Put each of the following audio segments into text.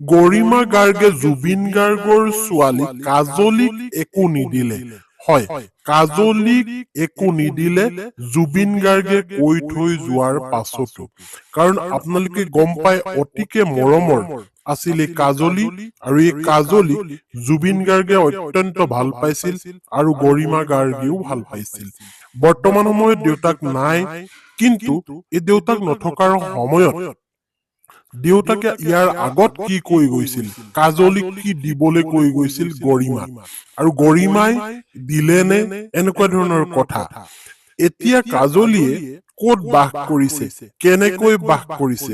গৰিমা গাৰ্গে জুবিন গাৰ্গৰ ছোৱালী কাজলীক একো নিদিলে হয় কাজলীক একো নিদিলে জুবিন গাৰ্গে কৈ থৈ যোৱাৰ পাছতো কাৰণ আপোনালোকে গম পায় অতিকে মৰমৰ আছিল এই কাজলী আৰু এই কাজলীক জুবিন গাৰ্গে অত্যন্ত ভাল পাইছিল আৰু গৰিমা গাৰ্গেও ভাল পাইছিল বৰ্তমান সময়ত দেউতাক নাই কিন্তু এই দেউতাক নথকাৰ সময়ত দেউতাকে ইয়াৰ আগত কি কৈ গৈছিল কাজলীক কি দিবলৈ কৈ গৈছিল গৰিমাক আৰু গৰিমাই দিলেনে এনেকুৱা ধৰণৰ কথা এতিয়া কাজলীয়ে ক'ত বাস কৰিছে কেনেকৈ বাস কৰিছে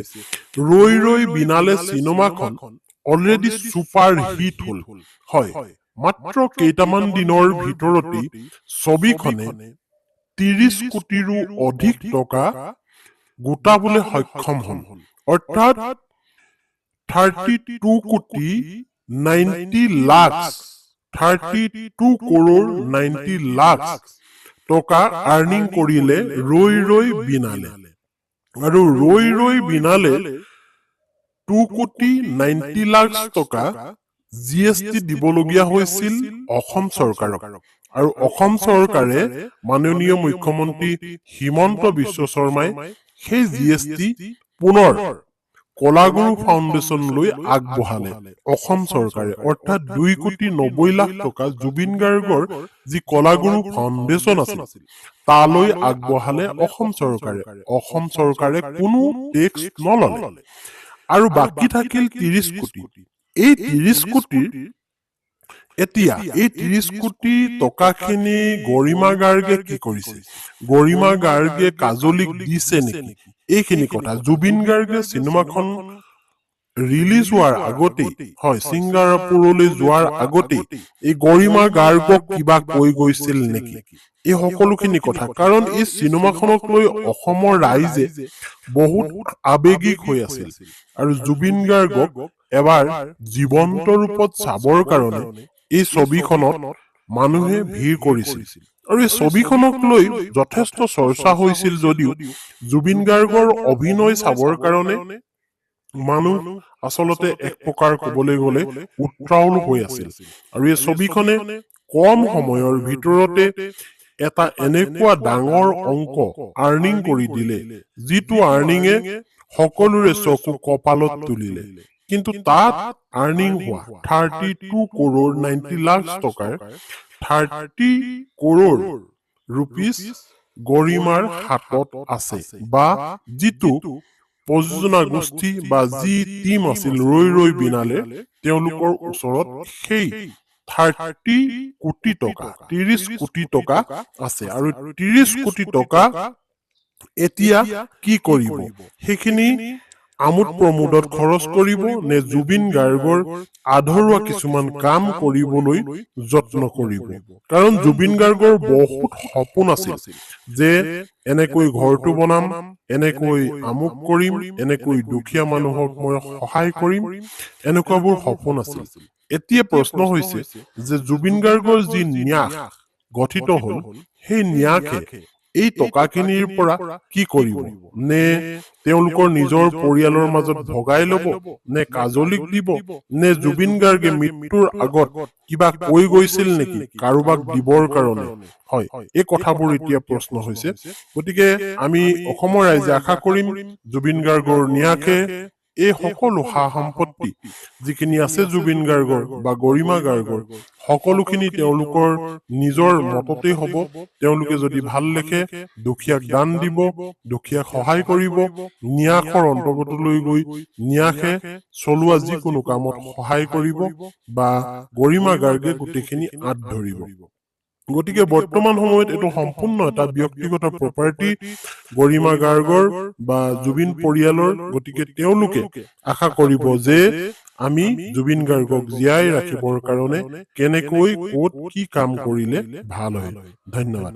ৰৈ ৰৈ বিনালে চিনেমাখন অলৰেডি সুপাৰ হিট হল হয় মাত্ৰ কেইটামান দিনৰ ভিতৰতেই ছবিখনে ৩০ কোটিৰো অধিক টকা গোটাবলৈ সক্ষম হল অৰ্থাৎ 32 কোটি 90 লাখ 32 কৰোৰ 90 লাখ টকা আৰ্নিং কৰিলে ৰৈ ৰৈ বিনালে আৰু ৰৈ ৰৈ বিনালে 2 কোটি 90 লাখ টকা জিএসটি দিবলগীয়া হৈছিল অসম চৰকাৰক আৰু অসম চৰকাৰে মাননীয় মুখ্যমন্ত্ৰী হিমন্ত বিশ্ব শৰ্মাই সেই জিএসটি পুনৰ কলাগুৰু ফাউণ্ডেশ্যনলৈ আগবঢ়ালে অসম চৰকাৰে অৰ্থাৎ 2 কোটি 90 লাখ টকা জুবিন গাৰ্গৰ যি কলাগুৰু ফাউণ্ডেশ্যন আছিল তালৈ আগবঢ়ালে অসম চৰকাৰে কোনো টেক্স নললে আৰু বাকি থাকিল 30 কোটি এই 30 কোটিৰ এতিয়া এই 30 কোটি টকাখিনি গৰিমা গাৰ্গে কি কৰিছে গৰিমা গাৰ্গে কাজলীক দিছে নেকি এইখিনি কথা জুবিন গাৰ্গে চিনেমাখন ৰিলিজ হোৱাৰ আগতে হয় সিংগাপুৰলৈ যোৱাৰ আগতে এই গৰিমা গাৰ্গক কিবা কৈ গৈছিল নেকি এই সকলোখিনি কথা কাৰণ এই চিনেমাখনক লৈ অসমৰ ৰাইজে বহুত আবেগিক হৈ আছিল আৰু জুবিন গাৰ্গক এবাৰ জীৱন্ত ৰূপত চাবৰ কাৰণে এই ছবিখনত মানুহে ভিৰ কৰিছিল আৰু এই ছবিখনক লৈ যথেষ্ট চৰ্চা হৈছিল যদিও জুবিন গাৰ্গৰ অভিনয় চাবৰ কাৰণে মানুহ আসলতে এক প্ৰকাৰ ক'বলৈ গ'লে উত্ৰাউল হৈ আছিল আৰু এই ছবিখনে কম সময়ৰ ভিতৰতে এটা এনেকুৱা ডাঙৰ অংক আৰ্নিং কৰি দিলে যিটো আৰ্নিঙে সকলোৰে চকু কপালত তুলিলে কিন্তু তাত আৰ্নিং হোৱা 32 কৰোৰ 90 লাখ টকাৰ 30 কৰোৰ ৰুপিজ গৰিমাৰ হাতত আছে বা যিটো প্ৰযোজনা গোষ্ঠী বা যি টিম আছিল ৰৈ ৰৈ বিনালে তেওঁলোকৰ ওচৰত সেই 30 কোটি টকা 30 কোটি টকা আছে আৰু 30 কোটি টকা এতিয়া কি কৰিব সেইখিনি আমোদ প্ৰমোদত খৰচ কৰিব নে জুবিন গাৰ্গৰ আধৰুৱা কিছুমান কাম কৰিবলৈ যত্ন কৰিব কাৰণ জুবিন গাৰ্গৰ বহুত সপোন আছিল যে এনেকৈ ঘৰটো বনাম এনেকৈ আমুক কৰিম এনেকৈ দুখীয়া মানুহক মই সহায় কৰিম এনেকুৱাবোৰ সপোন আছিল এতিয়া প্ৰশ্ন হৈছে যে জুবিন গাৰ্গৰ যি ন্যাস গঠিত হল সেই ন্যাসে এই টকাখিনিৰ পৰা কি কৰিব নে তেওঁলোকৰ নিজৰ পৰিয়ালৰ মাজত ভগাই ল'ব নে কাজলীক দিব নে জুবিন গাৰ্গে মৃত্যুৰ আগত কিবা কৈ গৈছিল নেকি কাৰোবাক দিবৰ কাৰণে হয় এই কথাবোৰ এতিয়া প্ৰশ্ন হৈছে গতিকে আমি অসমৰ ৰাইজে আশা কৰিম জুবিন গাৰ্গৰ ন্যাসে এই সকলো সা সম্পত্তি যিখিনি আছে জুবিন গাৰ্গৰ বা গৰিমা গাৰ্গৰ সকলোখিনি তেওঁলোকৰ নিজৰ মততে হ'ব তেওঁলোকে যদি ভাল লেখে দুখীয়াক দান দিব দুখীয়াক সহায় কৰিব ন্যাসৰ অন্তৰ্গতলৈ গৈ ন্যাসে চলোৱা যিকোনো কামত সহায় কৰিব বা গৰিমা গাৰ্গে গোটেইখিনি আঁত ধৰিব গতিকে বৰ্তমান সময়ত এইটো সম্পূৰ্ণ এটা ব্যক্তিগত প্ৰপাৰ্টি গৰিমা গাৰ্গৰ বা জুবিন পৰিয়ালৰ গতিকে তেওঁলোকে আশা কৰিব যে আমি জুবিন গাৰ্গক জীয়াই ৰাখিবৰ কাৰণে কেনেকৈ ক'ত কি কাম কৰিলে ভাল হয় ধন্যবাদ